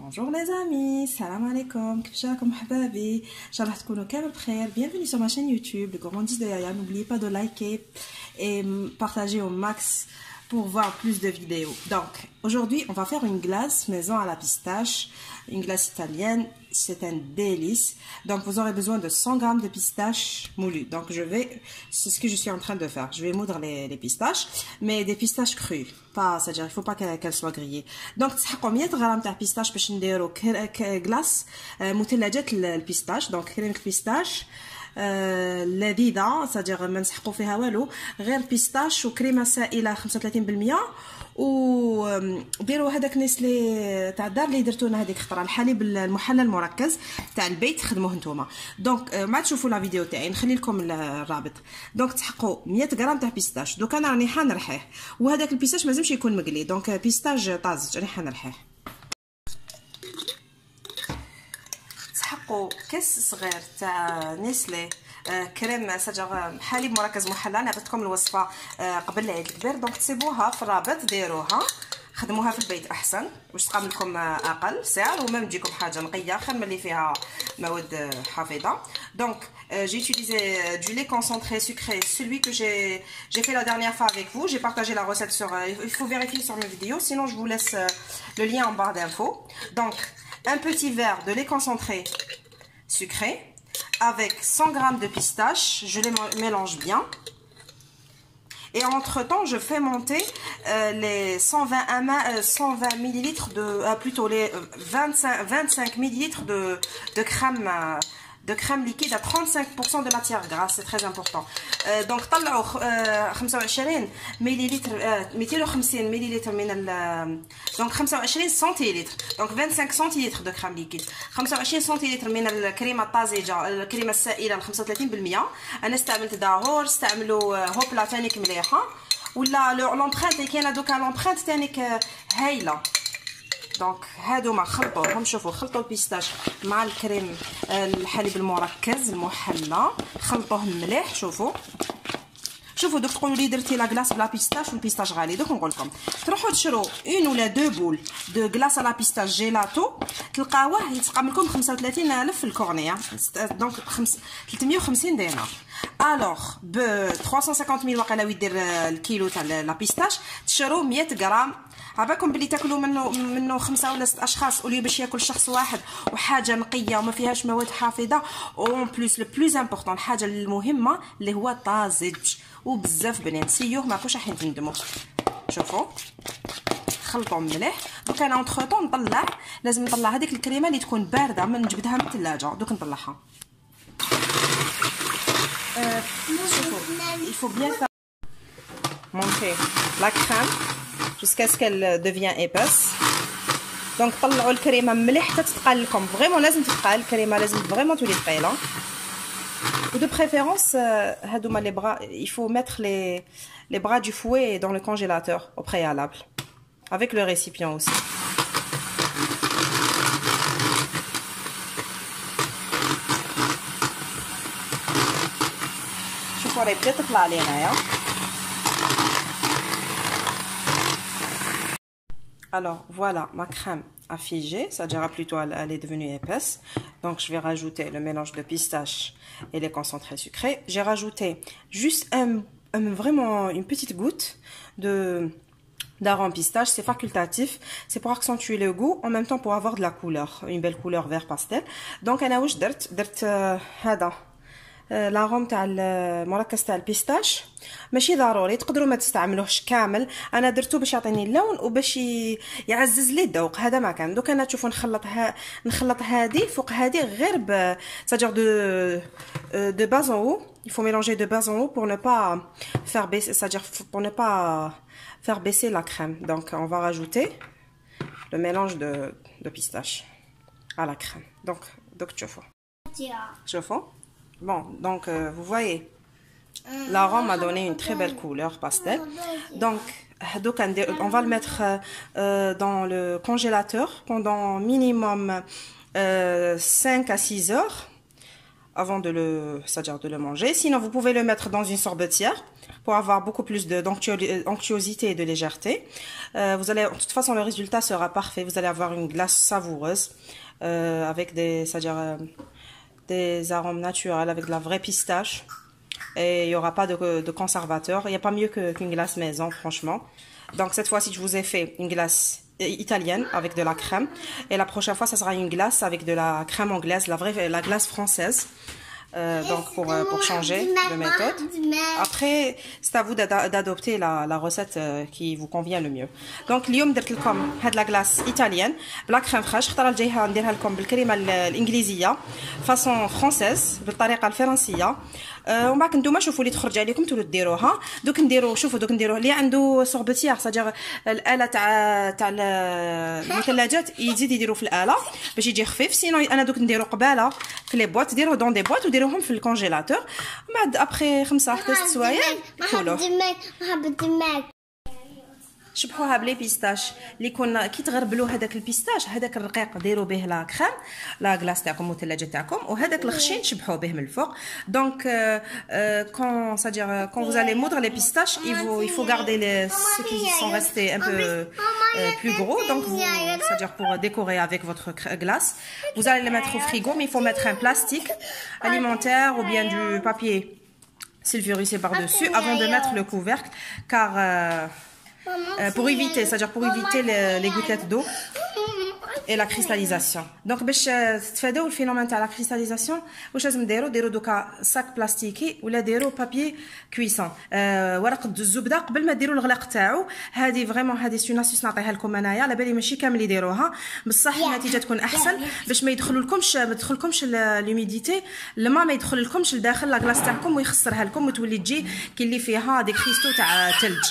Bonjour les amis, salam alaikum, كيف راكم حبابي؟ ان شاء الله تكونوا كامل بخير. Bienvenue sur ma chaîne YouTube, le gourmandise de Yaya. N'oubliez pas de liker et partager au max pour voir plus de vidéos. Donc, aujourd'hui, on va faire une glace maison à la pistache, une glace italienne. C'est un délice. Donc, vous aurez besoin de 100 g de pistaches moulues. Donc, c'est ce que je suis en train de faire. Je vais moudre les pistaches, mais des pistaches crues. C'est-à-dire, il ne faut pas qu'elles soient grillées. Donc, تسحقوا 100 g تاع pistache باش نديروا glace مثلجة البيستاش. Donc, كريمة البيستاش لذيذة، c'est-à-dire ما نسحقوا فيها والو، غير بيستاش وكريمة سائلة 35%. وديروا هذاك نسلي تاع الدار اللي درتونا هذيك خطره، الحليب المحلى المركز تاع البيت، خدموه نتوما. دونك ما تشوفوا لا فيديو تاعي، نخلي لكم الرابط. دونك تحقوا 100 غرام تاع بيستاش. دوك انا راني حنرحيه، وهذاك البيستاش مازمش يكون مقلي، دونك بيستاش طازج راني حنرحيه. تحقوا كاس صغير تاع نسلي كريم سجر حليب مركز محلى. انا عطيتكم الوصفه قبل العيد الكبير، دونك تسيبوها في الرابط، ديروها خدموها في البيت احسن، واش تقام لكم اقل سعر وما تجيكم حاجه نقيه خير من اللي فيها مواد حافظه. دونك j'ai utilisé du lait concentré sucré, celui que j'ai fait la dernière fois avec vous. J'ai partagé la recette sur, il faut vérifier sur mes vidéos, sinon je vous laisse le lien en barre d'infos. Donc un petit verre de lait concentré sucré avec 100 g de pistache, je les mélange bien. Et entre temps, je fais monter les 120 ml plutôt les 25 ml de crème liquide à 35% de matière grasse, c'est très important. Donc طلعوا 25 مليلتر 250 مليلتر من donc 25 سنتيلتر، donc 25 سنتيلتر de crème liquide، 25 سنتيلتر من الكريمه الطازجه، الكريمه السائله 35%. انا استعملت داهور، استعملوا هوبلا تانيك مليحه، ولا لومبرانت اللي كاينه دوكا لومبرانت تانيك هايله. دونك هادوما خلطوهم، شوفوا خلطوا البيستاش مع الكريم الحليب المركز المحلى، خلطوهم مليح. شوفوا دوك تقولوا لي درتي لا كلاص بلا بيستاش والبيستاش غالي، دوك نقول لكم تروحوا تشرو اون ولا دو بول دو كلاص لا بيستاش جيلاتو، تلقاوه يتقام لكم 35000 في الكورنيه، دونك 350 دينار. الوغ ب 350000 واقيلا ويدير الكيلو تاع لا بيستاش، تشرو 100 غرام. عباكم بلي تاكلوا منه 5 ولا 6 اشخاص، ولي باش ياكل شخص واحد، وحاجه نقيه وما فيهاش مواد حافظه، اون بليس لو بلوز امبورطون الحاجه المهمه اللي هو طازج وبزاف بنين. سيوه ما كوش راح تندموا. شوفوا خلطوا مليح. دوك انا اونتر طون نطلع، لازم نطلع هذيك الكريمه اللي تكون بارده، من نجبدها من الثلاجه. دوك نطلعها. شوفوا il faut bien faire monter la crème jusqu'à ce qu'elle devient épaisse. donc طلعوا الكريمه مليح حتى تتقال لكم، فريمون لازم تتقال الكريمه، لازم فريمون تولي ثقيله. ou de préférence هادوما les bras, il faut mettre les bras du fouet dans le congélateur au préalable avec le récipient aussi. شوفوا راهي بدات تطلع لي هنايا. Alors voilà, ma crème a figé, c'est-à-dire plutôt elle est devenue épaisse. Donc je vais rajouter le mélange de pistache et les concentrés sucrés. J'ai rajouté juste vraiment une petite goutte d'arôme pistache, c'est facultatif, c'est pour accentuer le goût, en même temps pour avoir de la couleur, une belle couleur vert pastel. Donc انا واش درت هذا لاغوم تاع المركز تاع البيستاش، ماشي ضروري تقدروا ما تستعملوهش كامل، انا درتو باش يعطيني اللون وباش يعزز لي الذوق. هذا ما كان. دوك انا تشوفوا نخلط هذه فوق هذه غير c'est-à-dire de bas en haut. il faut mélanger de bas en haut pour ne pas faire baisser, c'est-à-dire pour ne pas faire baisser la crème. Donc on va rajouter le mélange de pistache à la crème. donc تشوفوا bon, donc vous voyez, l'arôme a donné une très belle couleur pastel. Donc on va le mettre dans le congélateur pendant minimum 5 à 6 heures avant de c'est-à-dire de le manger. Sinon, vous pouvez le mettre dans une sorbetière pour avoir beaucoup plus d'onctuosité et de légèreté. Vous allez, de toute façon, le résultat sera parfait. Vous allez avoir une glace savoureuse avec c'est-à-dire des arômes naturels, avec de la vraie pistache. Et il n'y aura pas de conservateur. Il n'y a pas mieux qu'une glace maison, franchement. Donc cette fois-ci, je vous ai fait une glace italienne avec de la crème. Et la prochaine fois, ça sera une glace avec de la crème anglaise, la glace française. Donc pour changer de méthode. Après, c'est à vous d'adopter la recette qui vous convient le mieux. Donc اليوم درت لكم هاد لا glace italienne بلا كريم فريش. خطره الجايه نديرها لكم بالكريمه الانجليزيه فاصون فرونسيز بالطريقه الفرنسيه. ومن بعد نتوما شوفوا اللي تخرج عليكم تولوا ديروها. دوك نديروا شوفوا دوك نديروا اللي عنده سوربتيير صاجير الاله تاع المثلجات يزيد يديروا في الاله باش يجي خفيف. سينو انا دوك نديروا قباله في لي بواط ديروه دون دي بواط وديروهم في الكونجيلاتور. بعد ابخي 5 حتى 6 سوايع كلوا شبحوها بلي بيستاش اللي كنا كي تغربلوا هذاك البيستاش هذاك الرقيق ديروا به لا كريم لا غلاس تاعكم مثلجه تاعكم وهذاك الخشين شبحوه به من الفوق. دونك quand c'est-à-dire quand vous allez moudre les pistaches il faut garder ceux qui sont restés un peu plus gros. Donc c'est-à-dire pour décorer avec votre glace vous allez les mettre au frigo, mais il faut mettre un plastique alimentaire ou bien du papier sulfurisé par-dessus avant de mettre le couvercle, car pour éviter, c'est-à-dire pour éviter les gouttelettes d'eau et la cristallisation. Donc باش تفاداو الفينومين تاع لا كريستاليزاسيون واش لازم ديروا دوكا ساك بلاستيكي ولا ديروا بابي كويسون ورقه الزبده قبل ما ديروا الغلاق تاعو. هذه فريمون هذه سي ناسيس نعطيها لكم انايا على بالي ماشي كامل يديروها بصح النتيجه تكون احسن باش ما تدخلكمش لوميديتي الماء ما يدخل لكمش لداخل لا كلاص تاعكم ويخسرها لكم وتولي تجي كي اللي فيها دي كريستو تاع ثلج.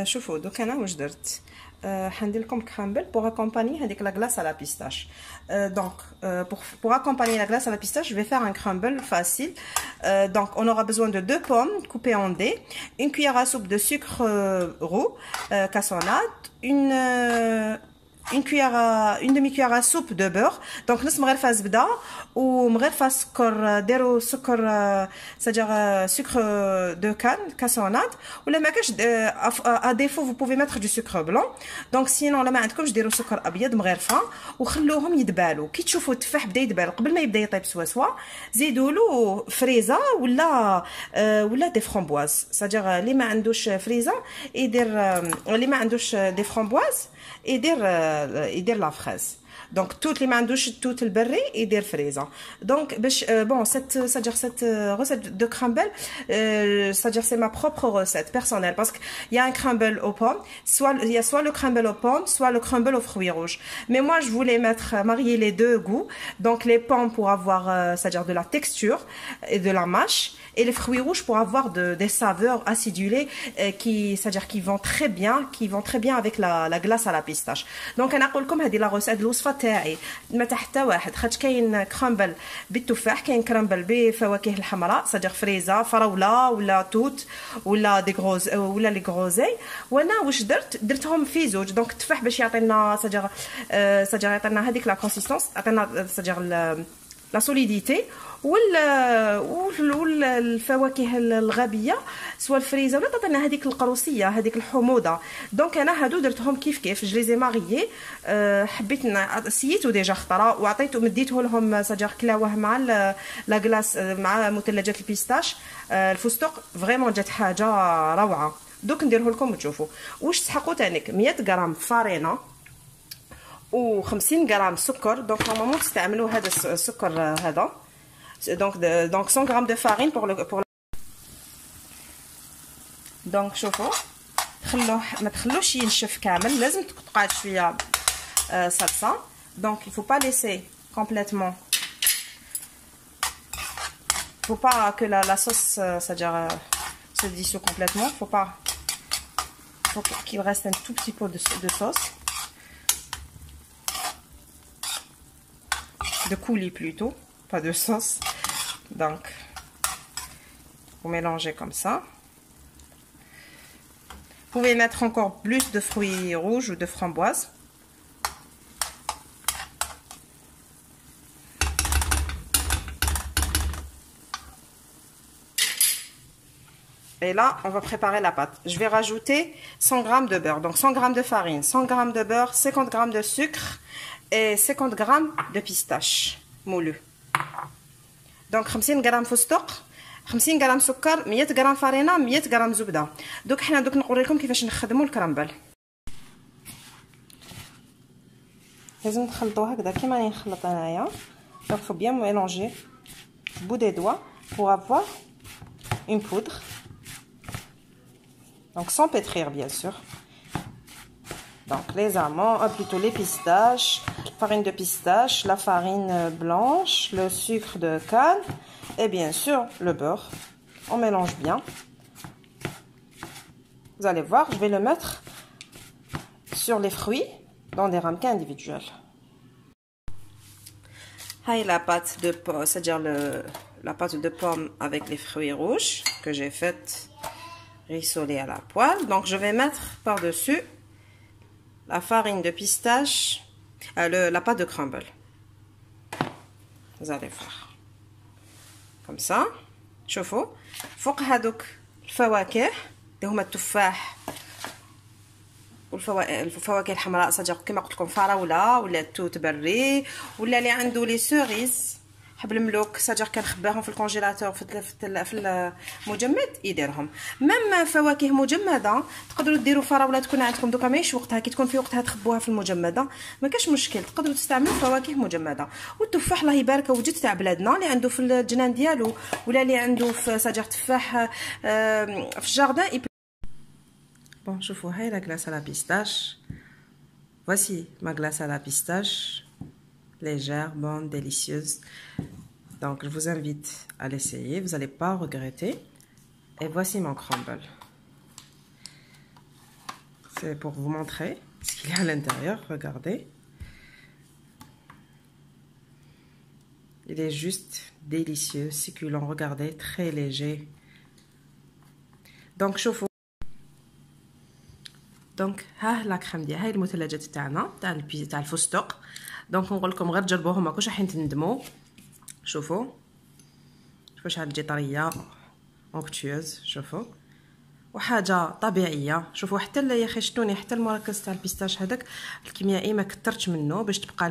شوفوا دوك انا واش درت حندير لكم كرامبل pour accompagner avec la glace à la pistache. Donc pour accompagner la glace à la pistache je vais faire un crumble facile. Donc on aura besoin de 2 pommes coupées en dés, une cuillère à soupe de sucre roux cassonade, une demi-cuillère à soupe de beurre. Donc نص مغرفه زبده ومغرفه سكر. ديروا سكر c'est-à-dire sucre de canne cassonade ولا ما كاش à défaut vous pouvez mettre du sucre blanc. Donc sinon لا ما عندكمش ديروا سكر ابيض مغرفه وخلوهم يدبالوا. كي تشوفوا التفاح بدا يدبال قبل ما يبدا يطيب سوا زيدوا له فريزه ولا دي فرامبواز. c'est-à-dire اللي ما عندوش فريزه يدير اللي ما عندوش دي فرامبواز يدير لا فريز. Donc toutes les mandouches toutes le berry et des fraises. Donc bon cette recette de crumble c'est-à-dire c'est ma propre recette personnelle parce qu'il y a un crumble aux pommes, il y a soit le crumble aux pommes soit le crumble aux fruits rouges. Mais moi je voulais marier les deux goûts. Donc les pommes pour avoir c'est-à-dire de la texture et de la mâche et les fruits rouges pour avoir des saveurs acidulées c'est-à-dire qui vont très bien avec la glace à la pistache. Donc انا نقول لكم هذه لا recette الوصفه تاعي ما تاع حتى واحد خاطر كاين كرامبل بالتفاح كاين كرامبل بفواكه الحمراء صدر فريزه فراوله ولا توت ولا دي غروز ولا لي غروزي. وانا واش درتهم في زوج. دونك التفاح باش يعطينا صدر يعطينا هذيك لا كونسيستونس يعطينا صدر لا سوليديتي والفواكه الغابيه سواء الفريزه ولا تعطينا هذيك القروسيه هذيك الحموضه. دونك انا هادو درتهم كيف جليزي ماريي. حبيت سيتو ديجا خطره وعطيته مديته لهم صدر كلاوه مع لا غلاس مع مثلجات البيستاش الفستق. فريمون جات حاجه روعه. دوك نديره لكم وتشوفوا واش تسحقوا تانيك 100 غرام فارينه و50 غرام سكر. دونك نورمالمون تستعملوا هذا السكر هذا. Donc 100 grammes de farine pour donc شوفوا خلوه ما تخلوش ينشف كامل لازم تقطعوا شويه صلصه. Donc il faut pas laisser complètement faut pas que la sauce c'est-à-dire se dissout complètement. Faut qu'il reste un tout petit peu de sauce de coulis plutôt, pas de sauce. Donc vous mélangez comme ça. Vous pouvez mettre encore plus de fruits rouges ou de framboises. Et là, on va préparer la pâte. Je vais rajouter 100 g de beurre. Donc 100 g de farine, 100 g de beurre, 50 g de sucre et 50 g de pistache moulu. Donc 50 g فستق، 50 g سكر، 100 g فرينه، 100 g زبده. دوك حنا نوري لكم كيفاش نخدموا الكرامبل. لازم نخلطوه هكذا كيما راني نخلط انايا. Donc faut bien mélanger bout des doigts pour avoir une poudre. Donc sans pétrir bien sûr. Donc les amandes, plutôt les pistaches, farine de pistache, la farine blanche, le sucre de canne et bien sûr le beurre. On mélange bien. Vous allez voir, je vais le mettre sur les fruits dans des ramequins individuels. Haï la pâte de pomme, c'est-à-dire la pâte de pomme avec les fruits rouges que j'ai faite rissoler à la poêle. Donc je vais mettre par-dessus la farine de pistache, la pâte de crumble. Vous allez voir. Comme ça. شوفوا فوق هذوك الفواكه اللي هما التفاح والفواكه الحمراء، صدق كما قلت لكم فراوله ولا توت بري ولا اللي عنده لي سوريز حب الملوك، صدق كنخباهم في الكونجيلاتور في المجمد يديرهم. ميم فواكه مجمده تقدروا ديروا فراوله تكون عندكم دوكا ماهيش وقتها، كي تكون في وقتها تخبوها في المجمده ما كاش مشكل، تقدروا تستعملوا فواكه مجمده. والتفاح الله يبارك وجد تاع بلادنا اللي عنده في الجنان ديالو ولا اللي عنده في صدق تفاح في الجاردان. Bon, شوفوا هاي la glace à la pistache. Voici ma glace à la pistache, légère, bonne, délicieuse. Donc je vous invite à l'essayer, vous n'allez pas regretter. Et voici mon crumble. C'est pour vous montrer ce qu'il y a à l'intérieur, regardez. Il est juste délicieux, succulent, regardez, très léger. Donc شوفوا. دونك ها لا كريم ديال هاي المثلجات تاعنا تاع الفستق. دونك نقول لكم غير تجربوهم ماكوش راح تندموا. شوفوا شحال تجي طريه اونكتيوز، شوفوا وحاجه طبيعيه. شوفوا حتى يا اخي شتوني حتى المركز تاع البيستاش هذاك الكيميائي ما كثرتش منه باش تبقى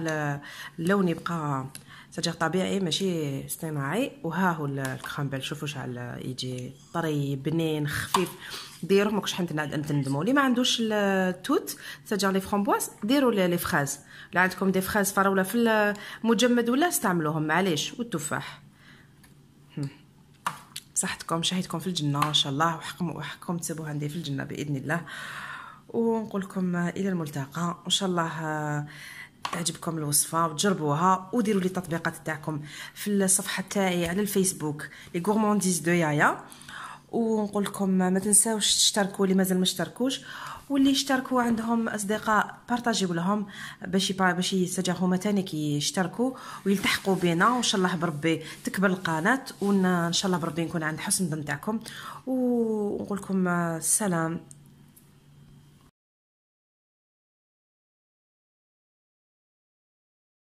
اللون يبقى صدق طبيعي ماشي اصطناعي. وها هو الكرامبل، شوفوا شحال يجي طري بنين خفيف. ديروه ماكوش تندموا. اللي ما عندوش التوت صدق لي فرامبواز ديروا لي فراز، لا عندكم دي فراز فراوله في المجمد ولا استعملوهم معليش. والتفاح بصحتكم، شهيتكم في الجنه ان شاء الله، وحقكم تسيبوه عندي في الجنه باذن الله. ونقول لكم الى الملتقى ان شاء الله. تعجبكم الوصفه وتجربوها وديروا لي التطبيقات تاعكم في الصفحه تاعي على الفيسبوك لي غورمانديز دو يايا. ونقول لكم ما تنساوش تشتركوا اللي مازال ما اشتركوش، واللي اشتركوا عندهم اصدقاء بارطاجيو لهم باش يسجلوا هما ثاني كيشتركوا ويلتحقوا بينا. وان شاء الله بربي تكبر القناه، وان شاء الله بربي نكون عند حسن الظن تاعكم. ونقول لكم السلام.